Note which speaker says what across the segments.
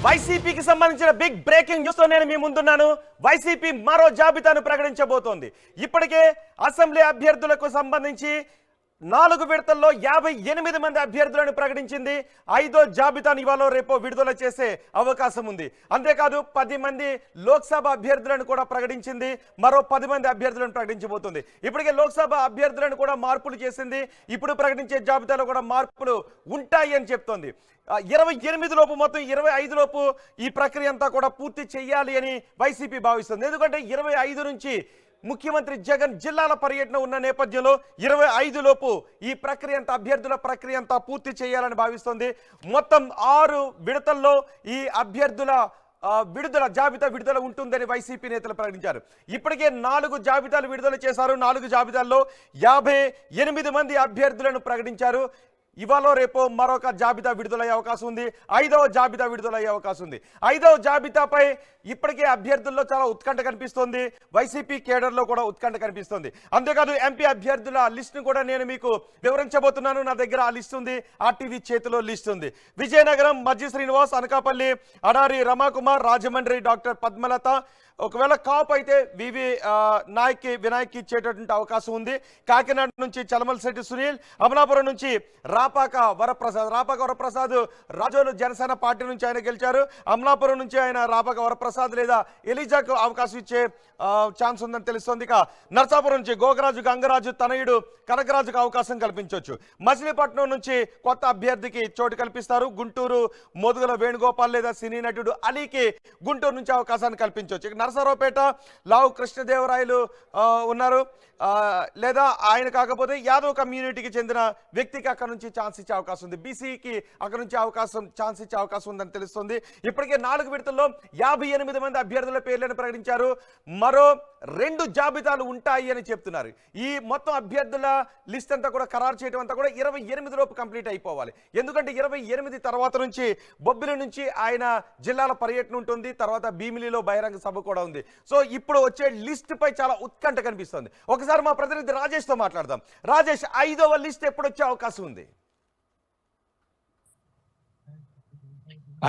Speaker 1: వైసీపీకి సంబంధించిన big breaking news తో నేను మీ ముందున్నాను. వైసీపీ మరో జాబితాను ప్రకటించబోతోంది. ఇప్పటికే అసెంబ్లీ అభ్యర్థులకు సంబంధించి 4 విడతల్లో 58 మంది అభ్యర్థులను ప్రకటించింది. 5వ జాబితాను ఇవాళ రేపో విడుదల చేసే అవకాశం ఉంది. అంతేకాదు 10 మంది లోక్సభ అభ్యర్థులను కూడా ప్రకటించింది. మరో 10 మంది అభ్యర్థులను ప్రకటించబోతుంది. ఇప్పటికే లోక్సభ అభ్యర్థులను కూడా మార్పులు చేసింది. ఇప్పుడు ప్రకటించే జాబితాలో కూడా మార్పులు ఉంటాయి అని చెప్తోంది. 28 లోపు మొత్తం 25 లోపు ఈ ప్రక్రియ అంతా కూడా పూర్తి చేయాలి అని వైసీపీ భావిస్తుంది. ఎందుకంటే 25 నుంచి ముఖ్యమంత్రి జగన్ జిల్లాల పర్యటన ఉన్న నేపథ్యంలో 25 లోపు ఈ ప్రక్రియ అంతా అభ్యర్థుల ప్రక్రియ అంతా పూర్తి చేయాలని భావిస్తోంది. మొత్తం 6 విడతల్లో ఈ అభ్యర్థుల జాబితా విడుదల ఉంటుందని వైసీపీ నేతలు ప్రకటించారు. ఇప్పటికే 4 జాబితాలు విడుదల చేశారు. 4 జాబితాల్లో 58 మంది అభ్యర్థులను ప్రకటించారు. ఇవాళ రేపో మరొక జాబితా విడుదలయ్యే అవకాశం ఉంది. 5వ జాబితా విడుదలయ్యే అవకాశం ఉంది. 5వ జాబితాపై ఇప్పటికే అభ్యర్థుల్లో చాలా ఉత్కంఠ కనిపిస్తోంది. వైసీపీ కేడర్లో కూడా ఉత్కంఠ కనిపిస్తోంది. అంతేకాదు ఎంపీ అభ్యర్థుల లిస్టును కూడా నేను మీకు వివరించబోతున్నాను. నా దగ్గర ఆ లిస్ట్ ఉంది. ఆర్టీవీ చేతిలో లిస్ట్ ఉంది. విజయనగరం మజ్జి శ్రీనివాస్, అనకాపల్లి అడారి రమాకుమార్, రాజమండ్రి డాక్టర్ పద్మలత. ఒకవేళ కాపు అయితే వివి వినాయక్కి ఇచ్చేటటువంటి అవకాశం ఉంది. కాకినాడ నుంచి చలమలశెట్టి సునీల్, అమలాపురం నుంచి రాపాక వరప్రసాద్ రాజోలు జనసేన పార్టీ నుంచి ఆయన గెలిచారు. అమలాపురం నుంచి ఆయన రాపాక వరప్రసాద్ లేదా ఎలిజాకు అవకాశం ఇచ్చే ఛాన్స్ ఉందని తెలుస్తోంది. ఇక నర్సాపురం నుంచి గోగరాజు గంగరాజు తనయుడు కనకరాజుకు అవకాశం కల్పించవచ్చు. మచిలీపట్నం నుంచి కొత్త అభ్యర్థికి చోటు కల్పిస్తారు. గుంటూరు మోదుగల వేణుగోపాల్ లేదా సినీ నటుడు అలీకి గుంటూరు నుంచి అవకాశాన్ని కల్పించవచ్చు. నరసరావుపేట లావు కృష్ణదేవరాయలు ఉన్నారు. లేదా ఆయన కాకపోతే యాదవ్ కమ్యూనిటీకి చెందిన వ్యక్తికి అక్కడ నుంచి ఛాన్స్ ఇచ్చే అవకాశం ఉంది. బీసీకి అక్కడ నుంచి ఛాన్స్ ఇచ్చే అవకాశం ఉందని తెలుస్తుంది. ఇప్పటికే 4 విడతల్లో 58 మంది అభ్యర్థుల పేర్లను ప్రకటించారు. మరో 2 జాబితాలు ఉంటాయి అని చెప్తున్నారు. ఈ మొత్తం అభ్యర్థుల లిస్ట్ అంతా కూడా ఖరారు చేయడం అంతా కూడా 28 లోపు కంప్లీట్ అయిపోవాలి. ఎందుకంటే 28 తర్వాత నుంచి బొబ్బిలి నుంచి ఆయన జిల్లాల పర్యటన ఉంటుంది. తర్వాత భీమిలిలో బహిరంగ సభ కూడా ఉంది. సో ఇప్పుడు వచ్చే లిస్ట్ పై చాలా ఉత్కంఠ కనిపిస్తుంది. ఒకసారి మా ప్రతినిధి రాజేష్ తో మాట్లాడదాం. రాజేష్, 5వ లిస్ట్ ఎప్పుడు వచ్చే అవకాశం ఉంది?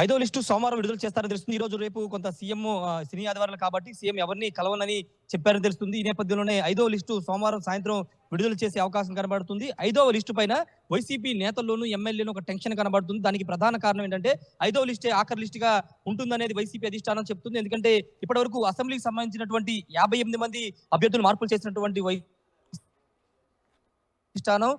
Speaker 2: 5వ లిస్టు సోమవారం విడుదల చేస్తారని తెలుస్తుంది. ఈ రోజు రేపు కొంత సీఎం సినీ ఆదివారాలు కాబట్టి సీఎం ఎవరిని కలవనని చెప్పారని తెలుస్తుంది. ఈ నేపథ్యంలోనే 5వ లిస్టు సోమవారం సాయంత్రం విడుదల చేసే అవకాశం కనబడుతుంది. 5వ లిస్టు పైన వైసీపీ నేతల్లోనూ ఎమ్మెల్యేలు ఒక టెన్షన్ కనబడుతుంది. దానికి ప్రధాన కారణం ఏంటంటే 5వ లిస్టే ఆఖరి లిస్ట్ గా ఉంటుందనేది వైసీపీ అధిష్టానం చెప్తుంది. ఎందుకంటే ఇప్పటి వరకు అసెంబ్లీకి సంబంధించినటువంటి 58 మంది అభ్యర్థులు మార్పులు చేసినటువంటి అధిష్టానం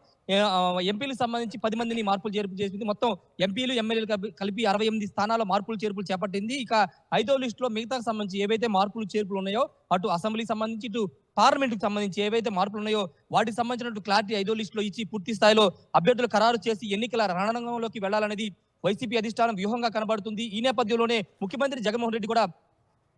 Speaker 2: ఎంపీలకు సంబంధించి 10 మందిని మార్పులు చేర్పులు చేసింది. మొత్తం ఎంపీలు ఎమ్మెల్యేలు కలిపి 68 స్థానాల్లో మార్పులు చేర్పులు చేపట్టింది. ఇక 5వ లిస్టులో మిగతాకు సంబంధించి ఏవైతే మార్పులు చేర్పులు ఉన్నాయో, అటు అసెంబ్లీకి సంబంధించి ఇటు పార్లమెంట్ కు సంబంధించి ఏవైతే మార్పులు ఉన్నాయో వాటికి సంబంధించినట్టు క్లారిటీ 5వ లిస్టులో ఇచ్చి పూర్తి స్థాయిలో అభ్యర్థులు ఖరారు చేసి ఎన్నికల రణరంగంలోకి వెళ్లాలనేది వైసీపీ అధిష్టానం వ్యూహంగా కనబడుతుంది. ఈ నేపథ్యంలోనే ముఖ్యమంత్రి జగన్మోహన్ రెడ్డి కూడా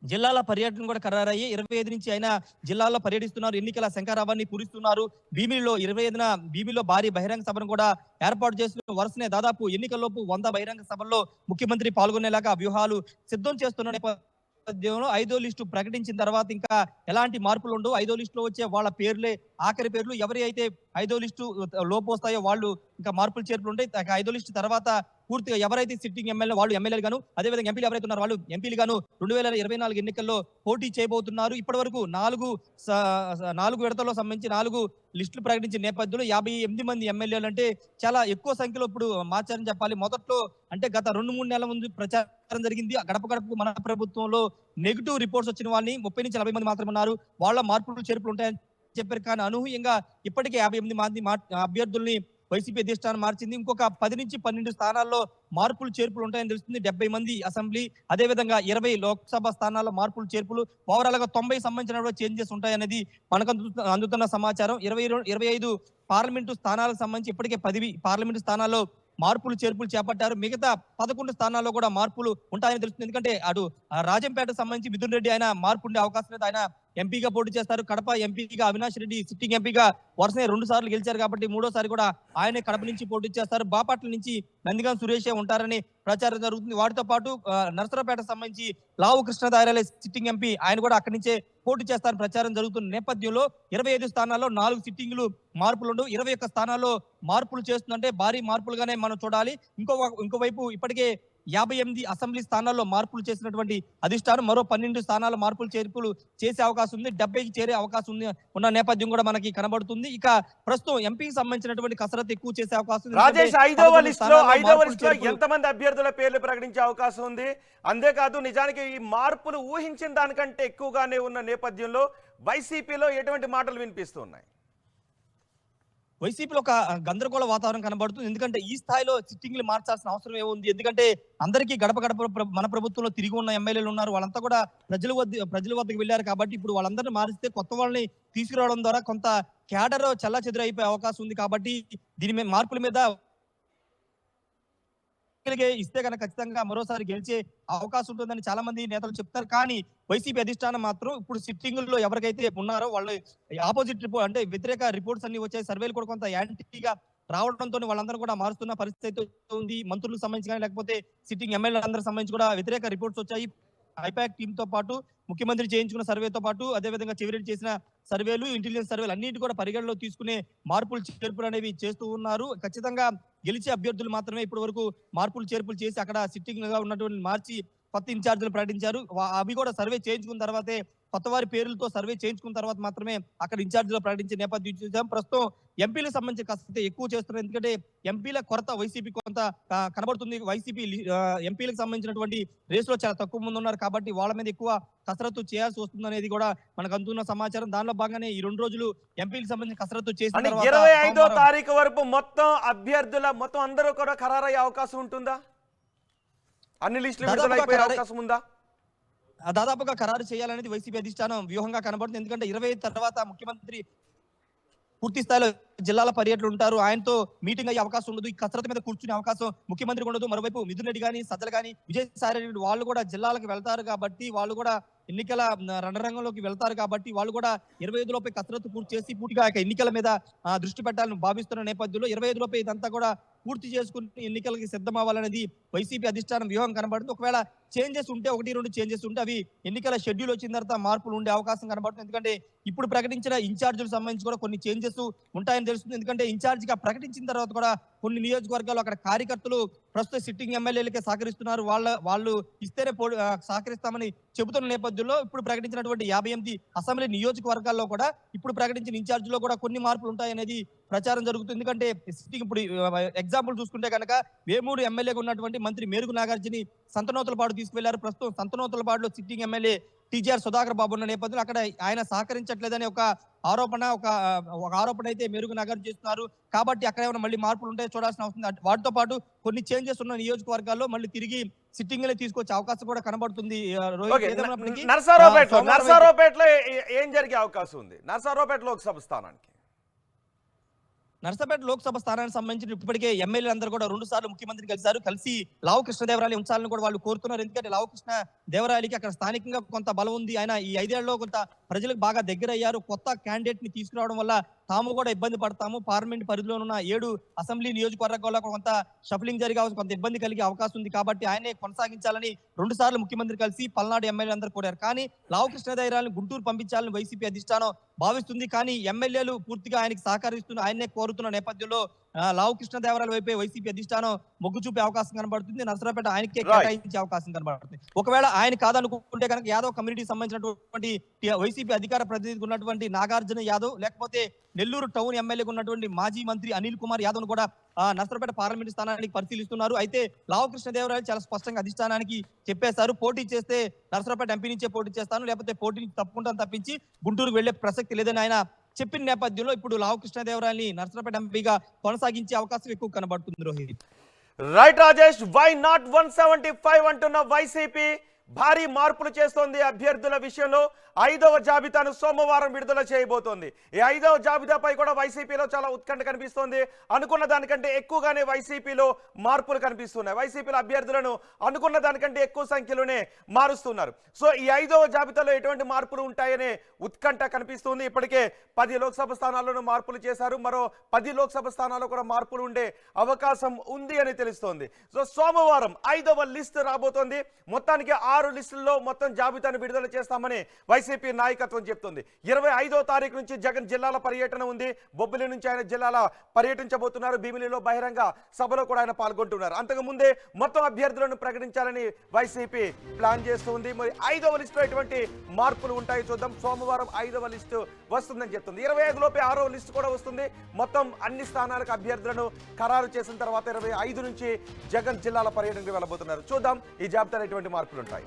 Speaker 2: జిల్లాల పర్యటన కూడా ఖరారయ్యి 25 నుంచి ఆయన జిల్లాల్లో పర్యటిస్తున్నారు. ఎన్నికల శంఖారావాన్ని పూరిస్తున్నారు. భీమిలిలో 25న భీమిలో భారీ బహిరంగ సభను కూడా ఏర్పాటు చేస్తున్న వరుసనే దాదాపు ఎన్నికల్లోపు 100 బహిరంగ సభల్లో ముఖ్యమంత్రి పాల్గొనేలాగా వ్యూహాలు సిద్ధం చేస్తున్న నేపథ్యంలో 5వ లిస్టు ప్రకటించిన తర్వాత ఇంకా ఎలాంటి మార్పులు ఉండవు. 5వ లిస్టులో వచ్చే వాళ్ళ పేర్లే ఆఖరి పేర్లు. ఎవరి అయితే 5వ లిస్టు లోపు వస్తాయో వాళ్ళు ఇంకా మార్పులు చేర్పులు ఉంటాయి. 5వ లిస్టు తర్వాత పూర్తిగా ఎవరైతే సిట్టింగ్ ఎమ్మెల్యే వాళ్ళు ఎమ్మెల్యేలు గాను, అదేవిధంగా ఎంపీలు ఎవరైతే ఉన్నారు వాళ్ళు ఎంపీలు గాను 2024 ఎన్నికల్లో పోటీ చేయబోతున్నారు. ఇప్పటి వరకు 4 విడతల్లో సంబంధించి 4 లిస్టులు ప్రకటించిన నేపథ్యంలో 58 మంది ఎమ్మెల్యేలు అంటే చాలా ఎక్కువ సంఖ్యలో ఇప్పుడు మార్చారని చెప్పాలి. మొదట్లో అంటే గత 2-3 నెలల ముందు ప్రచారం జరిగింది. గడప గడపకు మన ప్రభుత్వంలో నెగిటివ్ రిపోర్ట్స్ వచ్చిన వాళ్ళని 30 నుంచి 40 మంది మాత్రమే ఉన్నారు. వాళ్ళ మార్పులు చేర్పులు ఉంటాయని చెప్పారు. కానీ అనూహ్యంగా ఇప్పటికే 58 మంది అభ్యర్థుల్ని వైసీపీ అధిష్టానం మార్చింది. ఇంకొక 10 నుంచి 12 స్థానాల్లో మార్పులు చేర్పులు ఉంటాయని తెలుస్తుంది. 70 మంది అసెంబ్లీ, అదేవిధంగా 20 లోక్సభ స్థానాల్లో మార్పులు చేర్పులు, ఓవరాల్ గా 90 సంబంధించిన చేంజెస్ ఉంటాయనేది మనకు అందుతున్న సమాచారం. 25 పార్లమెంటు స్థానాలకు సంబంధించి ఇప్పటికే 10 పార్లమెంటు స్థానాల్లో మార్పులు చేర్పులు చేపట్టారు. మిగతా 11 స్థానాల్లో కూడా మార్పులు ఉంటాయని తెలుస్తుంది. ఎందుకంటే అటు రాజంపేటకు సంబంధించి మిథున్ రెడ్డి ఆయన మార్పు ఉండే అవకాశం లేదు. ఆయన ఎంపీగా పోటీ చేస్తారు. కడప ఎంపీగా అవినాష్ రెడ్డి సిట్టింగ్ ఎంపీగా వరుసనే 2 సార్లు గెలిచారు కాబట్టి 3వ సారి కూడా ఆయనే కడప నుంచి పోటీ చేస్తారు. బాపట్ల నుంచి నందిగాం సురేషే ఉంటారని ప్రచారం జరుగుతుంది. వాటితో పాటు నరసరావుపేటకు సంబంధించి లావు కృష్ణదాయరాలే సిట్టింగ్ ఎంపీ, ఆయన కూడా అక్కడి నుంచే పోటీ చేస్తారని ప్రచారం జరుగుతున్న నేపథ్యంలో 25 స్థానాల్లో 4 సిట్టింగ్లు మార్పులు ఉండవు. 21 స్థానాల్లో మార్పులు చేస్తుందంటే భారీ మార్పులుగానే మనం చూడాలి. ఇంకోవైపు ఇప్పటికే 58 అసెంబ్లీ స్థానాల్లో మార్పులు చేసినటువంటి అధిష్టానం మరో 12 స్థానాల మార్పులు చేర్పులు చేసే అవకాశం ఉంది. 70కి చేరే అవకాశం ఉంది ఉన్న నేపథ్యం కూడా మనకి కనబడుతుంది. ఇక ప్రస్తుతం ఎంపీకి సంబంధించినటువంటి కసరత్తు ఎక్కువ చేసే అవకాశం ఉంది.
Speaker 1: రాజేష్,
Speaker 2: ఎందుకంటే
Speaker 1: ఐదవ
Speaker 2: 11
Speaker 1: లిస్ట్ లో
Speaker 2: స్థానాల్లో
Speaker 1: ఎంతమంది అభ్యర్థుల పేర్లు ప్రకటించే అవకాశం ఉంది? అంతేకాదు నిజానికి ఈ మార్పులు ఊహించిన దానికంటే ఎక్కువగానే ఉన్న నేపథ్యంలో వైసీపీలో ఎటువంటి మాటలు వినిపిస్తున్నాయి?
Speaker 2: వైసీపీలో ఒక గందరగోళ వాతావరణం కనబడుతుంది. ఎందుకంటే ఈ స్థాయిలో సిట్టింగ్లు మార్చాల్సిన అవసరం ఏముంది? ఎందుకంటే అందరికీ గడప గడప మన ప్రభుత్వంలో తిరిగి ఉన్న ఎమ్మెల్యేలు ఉన్నారు. వాళ్ళంతా కూడా ప్రజల వద్దకు వెళ్ళారు కాబట్టి ఇప్పుడు వాళ్ళందరినీ మారిస్తే కొత్త వాళ్ళని తీసుకురావడం ద్వారా కొంత క్యాడర్ చెల్లాచెదురు అయిపోయే అవకాశం ఉంది. కాబట్టి దీని మీద మార్పుల మీద ఇస్తే కనుక ఖచ్చితంగా మరోసారి గెలిచే అవకాశం ఉంటుందని చాలా మంది నేతలు చెప్తారు. కానీ వైసీపీ అధిష్టానం మాత్రం ఇప్పుడు సిట్టింగుల్లో ఎవరికైతే ఉన్నారో వాళ్ళు ఆపోజిట్ రిపోర్ట్ అంటే వ్యతిరేక రిపోర్ట్స్ అన్ని వచ్చాయి. సర్వేలు కూడా కొంత యాంటీగా రావడంతో వాళ్ళందరూ కూడా మారుస్తున్న పరిస్థితి ఉంది. మంత్రులకు సంబంధించి కానీ లేకపోతే సిట్టింగ్ ఎమ్మెల్యేలందరికి సంబంధించి కూడా వ్యతిరేక రిపోర్ట్స్ వచ్చాయి. ఐపాక్ టీమ్ తో పాటు ముఖ్యమంత్రి చేయించుకున్న సర్వేతో పాటు అదేవిధంగా చెవిరెడ్డి చేసిన సర్వేలు, ఇంటెలిజెన్స్ సర్వేలు అన్నిటి కూడా పరిగణలో తీసుకునే మార్పులు చేర్పులు అనేవి చేస్తూ ఉన్నారు. ఖచ్చితంగా గెలిచే అభ్యర్థులు మాత్రమే ఇప్పటి వరకు మార్పులు చేర్పులు చేసి అక్కడ సిట్టింగ్ గా ఉన్నటువంటి మార్చి కొత్త ఇన్ఛార్జీలు ప్రకటించారు. అవి కూడా సర్వే చేయించుకున్న తర్వాతే కొత్త వారి పేర్లతో సర్వే చేయించుకున్న తర్వాత మాత్రమే అక్కడ ఇన్ఛార్జీలు ప్రకటించే నేపథ్యం చూసాం. ప్రస్తుతం ఎంపీలకు సంబంధించి కాస్త ఎక్కువ చేస్తున్నారు. ఎందుకంటే ఎంపీల కొరత వైసీపీ కొంత కనబడుతుంది. వైసీపీ ఎంపీలకు సంబంధించినటువంటి రేసులో చాలా తక్కువ మంది ఉన్నారు కాబట్టి వాళ్ళ మీద ఎక్కువ కసరత్తు చేయాల్సి వస్తుంది అనేది కూడా మనకు అందుతున్న సమాచారం. దానిలో భాగంగానే ఈ 2 రోజులు ఎంపీలకు సంబంధించి కసరత్తు చేసిన తర్వాత
Speaker 1: 25వ తారీఖు వరకు మొత్తం అభ్యర్థుల మొత్తం అందరూ కూడా ఖరారయ్యే అవకాశం ఉంటుందా? అన్ని లిస్టులు విడుదలైపోయే అవకాశం ఉందా?
Speaker 2: దాదాపుగా ఖరారు చేయాలనేది వైసీపీ అధిష్టానం వ్యూహంగా కనబడుతుంది. ఎందుకంటే 25 తర్వాత ముఖ్యమంత్రి పూర్తి స్థాయిలో జిల్లాల పర్యటనలు ఉంటారు. ఆయనతో మీటింగ్ అయ్యే అవకాశం ఉండదు. ఈ కసరత్తు మీద కూర్చునే అవకాశం ముఖ్యమంత్రికి ఉండదు. మరోవైపు మిథున్ రెడ్డి కానీ సజ్జలు కానీ విజయసాయి రెడ్డి వాళ్ళు కూడా జిల్లాలకు వెళ్తారు కాబట్టి వాళ్ళు కూడా ఎన్నికల రణరంగంలోకి వెళ్తారు కాబట్టి వాళ్ళు కూడా 25 లోపే కసరత్తు పూర్తి చేసి పూర్తిగా ఎన్నికల మీద దృష్టి పెట్టాలని భావిస్తున్న నేపథ్యంలో 25 లోపే ఇదంతా కూడా పూర్తి చేసుకుని ఎన్నికలకి సిద్ధం అవ్వాలనేది వైసీపీ అధిష్టానం వ్యూహం కనబడుతుంది. ఒకవేళ చేంజెస్ ఉంటే 1-2 చేంజెస్ ఉంటే అవి ఎన్నికల షెడ్యూల్ వచ్చిన తర్వాత మార్పులు ఉండే అవకాశం కనబడుతుంది. ఎందుకంటే ఇప్పుడు ప్రకటించిన ఇన్ఛార్జీలకు సంబంధించి కూడా కొన్ని చేంజెస్ ఉంటాయని తెలుస్తుంది. ఎందుకంటే ఇన్ఛార్జిగా ప్రకటించిన తర్వాత కూడా కొన్ని నియోజకవర్గాలు అక్కడ కార్యకర్తలు ప్రస్తుత సిట్టింగ్ ఎమ్మెల్యేలకే సహకరిస్తున్నారు. వాళ్ళు ఇస్తేనే సహకరిస్తామని చెబుతున్న నేపథ్యంలో ఇప్పుడు ప్రకటించినటువంటి 58 అసెంబ్లీ నియోజకవర్గాల్లో కూడా ఇప్పుడు ప్రకటించిన ఇన్ఛార్జిలో కూడా కొన్ని మార్పులు ఉంటాయనేది ప్రచారం జరుగుతుంది. ఎందుకంటే సిట్టింగ్ ఇప్పుడు ఎగ్జాంపుల్ చూసుకుంటే కనుక వేమూరు ఎమ్మెల్యేగా ఉన్నటువంటి మంత్రి మేరుగు నాగార్జుని సంతనోతులపాడు తీసుకువెళ్లారు. ప్రస్తుతం సంతనోతులపాడులో సిట్టింగ్ ఎమ్మెల్యే టీజీఆర్ సుధాకర్ బాబు ఉన్న నేపథ్యంలో అక్కడ ఆయన సహకరించట్లేదనే ఒక ఆరోపణ అయితే మేరుగు నాగార్జున చేస్తున్నారు. కాబట్టి అక్కడ ఏమైనా మళ్ళీ మార్పులు ఉంటాయో చూడాల్సిన అవసరం. వాటితో పాటు కొన్ని చేంజెస్ ఉన్న నియోజకవర్గాల్లో మళ్ళీ తిరిగి సిట్టింగ్ తీసుకొచ్చే అవకాశం కూడా కనబడుతుంది.
Speaker 1: నర్సారావుపేటలో ఏం జరిగే అవకాశం ఉంది? నర్సారావుపేట లోక్సభ స్థానానికి
Speaker 2: నర్సాపేట లోక్సభ స్థానానికి సంబంధించి ఇప్పటికే ఎమ్మెల్యేలు అందరూ కూడా 2 సార్లు ముఖ్యమంత్రిని కలిసి లావు కృష్ణదేవరాయలు ఉంచాలని కూడా వాళ్ళు కోరుతున్నారు. ఎందుకంటే లావు కృష్ణదేవరాయలకి అక్కడ స్థానికంగా కొంత బలం ఉంది. ఆయన ఈ 5 ఏళ్లలో కొంత ప్రజలకు బాగా దగ్గర అయ్యారు. కొత్త క్యాండిడేట్ ని తీసుకురావడం వల్ల తాము కూడా ఇబ్బంది పడతాము. పార్లమెంట్ పరిధిలో ఉన్న 7 అసెంబ్లీ నియోజకవర్గాల్లో కొంత షఫలింగ్ జరిగే కొంత ఇబ్బంది కలిగే అవకాశం ఉంది. కాబట్టి ఆయనే కొనసాగించాలని 2 సార్లు ముఖ్యమంత్రి కలిసి పల్నాడు ఎమ్మెల్యేలు అందరూ కోరారు. కానీ లావు కృష్ణదేవరాయలను గుంటూరు పంపించాలని వైసీపీ అధిష్టానం భావిస్తుంది. కానీ ఎమ్మెల్యేలు పూర్తిగా ఆయనకి సహకరిస్తున్న ఆయనే కోరుతున్న నేపథ్యంలో లావు కృష్ణదేవరాయల వైపే వైసీపీ అధిష్టానం మొగ్గు చూపే అవకాశం కనబడుతుంది. నర్సరావుపేట ఆయనకే కేటాయించే అవకాశం కనబడుతుంది. ఒకవేళ ఆయన కాదనుకుంటే కనుక యాదవ్ కమ్యూనిటీకి సంబంధించినటువంటి వైసీపీ అధికార ప్రతినిధికి ఉన్నటువంటి నాగార్జున యాదవ్ లేకపోతే నెల్లూరు టౌన్ ఎమ్మెల్యేగా ఉన్నటువంటి మాజీ మంత్రి అనిల్ కుమార్ యాదవ్ కూడా నర్సరావుపేట పార్లమెంట్ స్థానానికి పరిశీలిస్తున్నారు. అయితే లావు కృష్ణదేవరాయలు చాలా స్పష్టంగా అధిష్టానానికి చెప్పేశారు, పోటీ చేస్తే నర్సరావుపేట ఎంపీ నుంచే పోటీ చేస్తాను, లేకపోతే పోటీ నుంచి తప్పుకుంటాను తప్పించి గుంటూరుకు వెళ్లే ప్రసక్తి లేదని ఆయన చెప్పిన నేపథ్యంలో ఇప్పుడు లావు కృష్ణదేవరాయని నర్సరావుపేట ఎంపీగా కొనసాగించే అవకాశం ఎక్కువ కనబడుతుంది. Rohit
Speaker 1: right Rajesh, why not 175 అంటున్న వైసీపీ భారీ మార్పులు చేస్తోంది. అభ్యర్థుల విషయంలో 5వ జాబితాను సోమవారం విడుదల చేయబోతోంది. ఈ 5వ జాబితాపై కూడా వైసీపీలో చాలా ఉత్కంఠ కనిపిస్తోంది. అనుకున్న దానికంటే ఎక్కువగానే వైసీపీలో మార్పులు కనిపిస్తున్నాయి. వైసీపీలో అభ్యర్థులను అనుకున్న దానికంటే ఎక్కువ సంఖ్యలోనే మారుస్తున్నారు. సో ఈ 5వ జాబితాలో ఎటువంటి మార్పులు ఉంటాయనే ఉత్కంఠ కనిపిస్తుంది. ఇప్పటికే 10 లోక్సభ స్థానాల్లోనూ మార్పులు చేశారు. మరో 10 లోక్సభ స్థానాల్లో కూడా మార్పులు ఉండే అవకాశం ఉంది అని తెలుస్తోంది. సో సోమవారం 5వ లిస్ట్ రాబోతోంది. మొత్తానికి 6 లిస్టుల్లో మొత్తం జాబితాను విడుదల చేస్తామని వైసీపీ నాయకత్వం చెప్తుంది. 25వ తారీఖు నుంచి జగన్ జిల్లాల పర్యటన ఉంది. బొబ్బిలి నుంచి ఆయన జిల్లాల పర్యటించబోతున్నారు. భీమిలిలో బహిరంగ సభలో కూడా ఆయన పాల్గొంటున్నారు. అంతకుముందే మొత్తం అభ్యర్థులను ప్రకటించాలని వైసీపీ ప్లాన్ చేస్తుంది. మరి 5వ లిస్టులో ఎటువంటి మార్పులు ఉంటాయి చూద్దాం. సోమవారం 5వ లిస్టు వస్తుందని చెప్తుంది. 25 లోపే 6వ లిస్టు కూడా వస్తుంది. మొత్తం అన్ని స్థానాలకు అభ్యర్థులను ఖరారు చేసిన తర్వాత 25 నుంచి జగన్ జిల్లాల పర్యటనకు వెళ్ళబోతున్నారు. చూద్దాం ఈ జాబితాలో ఎటువంటి మార్పులు ఉంటాయి.